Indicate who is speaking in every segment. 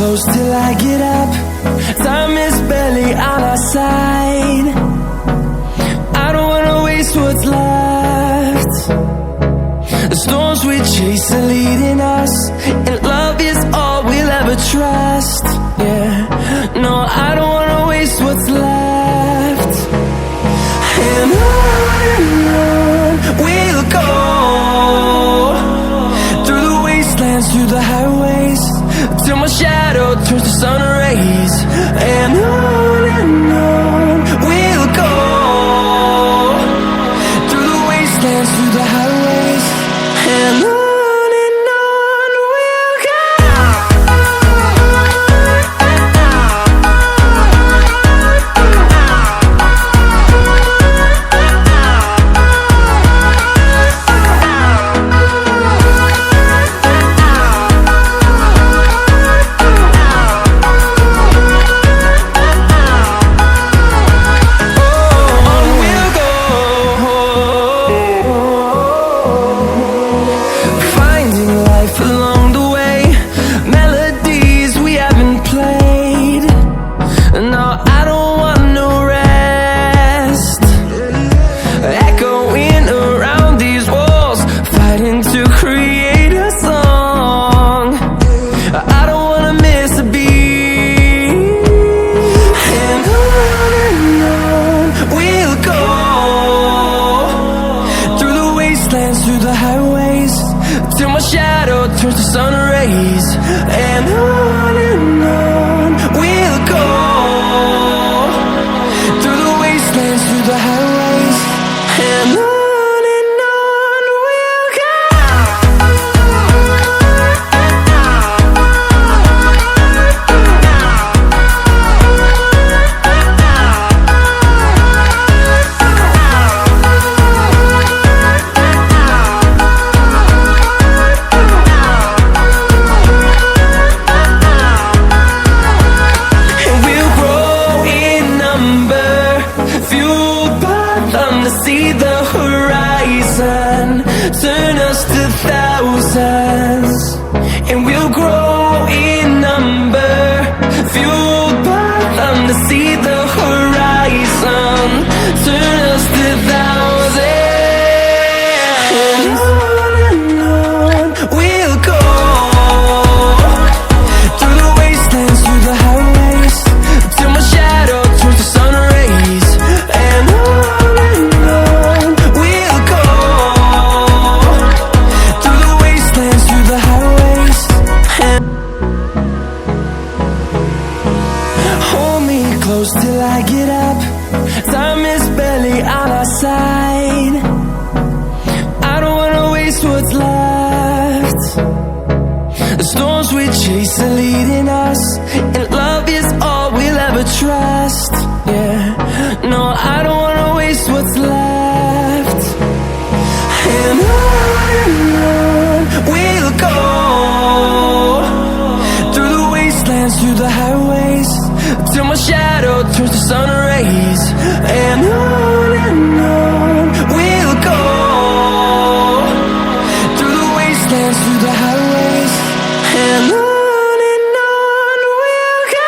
Speaker 1: close till I get up. Time is barely on our side. I don't wanna waste what's left. The storms we chase are leading us, and love is all we'll ever trust. Yeah, no, I don't wanna waste what's left. And on we'll go, through the wastelands, through the highways, till my shadow turns to sun rays. And on we'll go, through the wastelands, through the highways, and on we'll go. Through the highways, till my shadow turns to sun rays. And on we'll go, through the wastelands, through the highways, and on we'll go. See the horizon, turn us to thousands, and we'll grow in number, fueled by them. To see the horizon, turn us to thousands, and on we'll go, through the wastelands, through the highways, till my shadow turns to sun rays. And close till I get up. Time is barely on our side. I don't wanna waste what's left. The storms we chase are leading us, and love is all we'll ever trust. Yeah, no, I don't wanna waste what's left. And on we'll go, through the wastelands, through the highways, till my shadow turns to sun rays. And on we'll go, through the wastelands, through the highways, and on we'll go.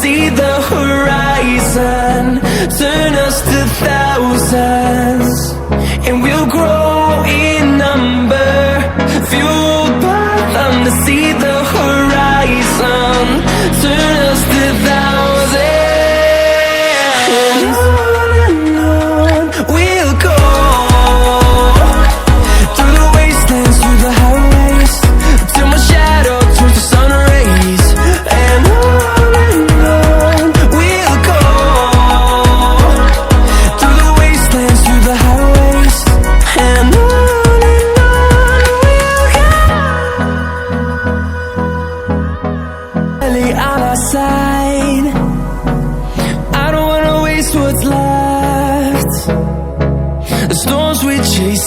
Speaker 1: See the horizon, turn us to thousands, and we'll grow in number, fueled by them to see the horizon, turn us to thousands, and on we'll go, through the wastelands, through the highways, till my shadow turns to sun rays, and on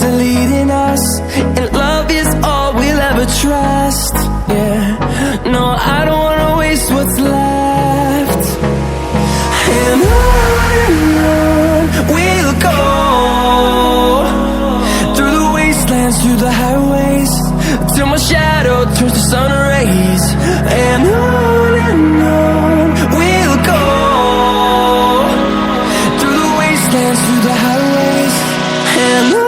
Speaker 1: are leading us, and love is all we'll ever trust. Yeah, no, I don't wanna waste what's left. And on we'll go, through the wastelands, through the highways, till my shadow turns to sun rays. And on we'll go, through the wastelands, through the highways, and on.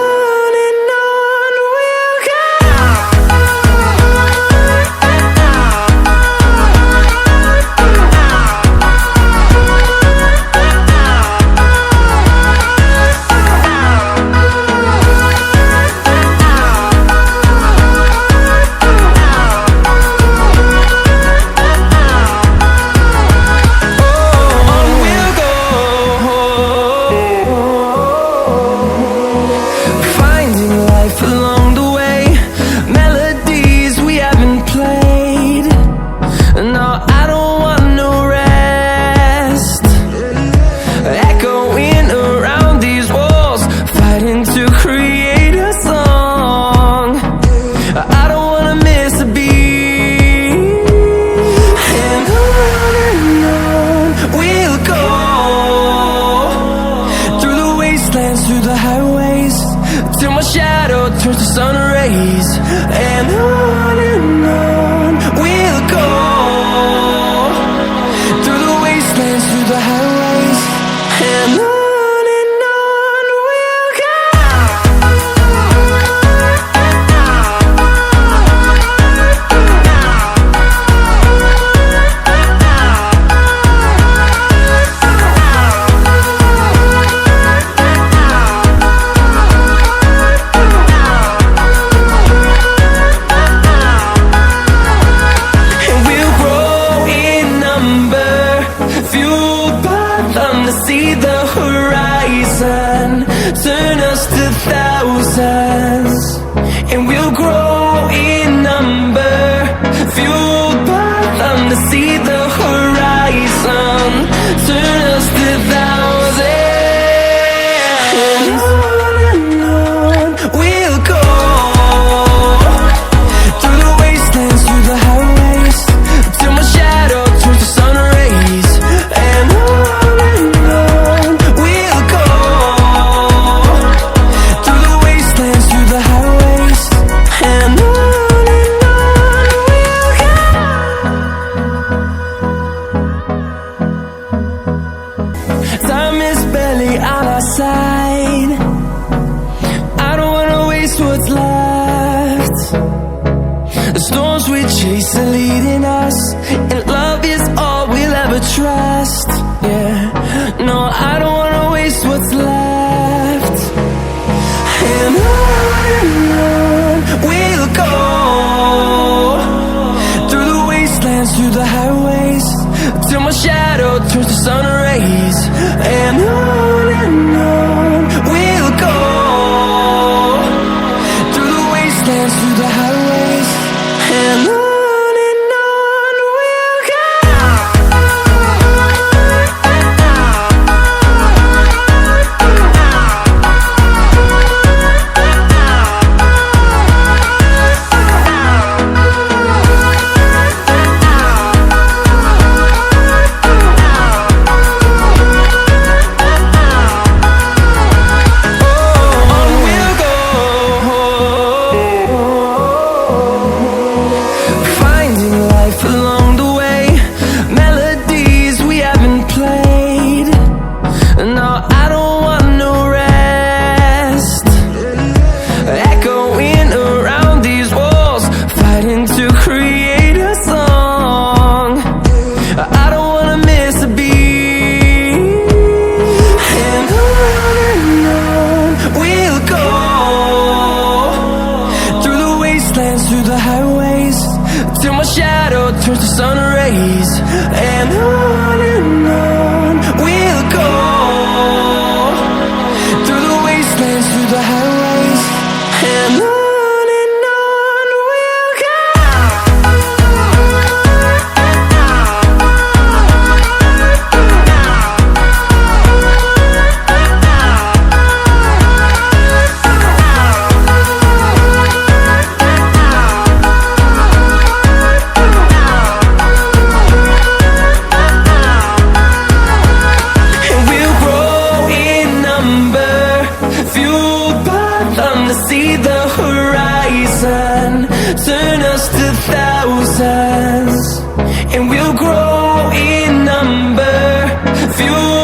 Speaker 1: through the highways, till my shadow turns to sun rays. And on we'll go, through the wastelands, through the highways. And on we'll go. See the horizon, turn us to thousands, and we'll grow in number, fueled by them. To see the horizon, turn us to thousands, and on we'll go, through the wastelands, through the highways, till my shadow turns to sun rays. And time is barely on our side. I don't wanna waste what's left. The storms we chase are leading us, and love is all we'll ever trust. Yeah, no, I don't wanna waste what's left. And on we'll go, through the wastelands, through the highways, till my shadow turns to sun rays. And on we'll go, through the wastelands, through the highways. And on we'll go. To create a song, I don't wanna miss a beat. And on we'll go, through the wastelands, through the highways, till my shadow turns to sun rays. And on we'll go, through the wastelands, through the highways. And on. See the horizon, turn us to thousands, and we'll grow in number, fuel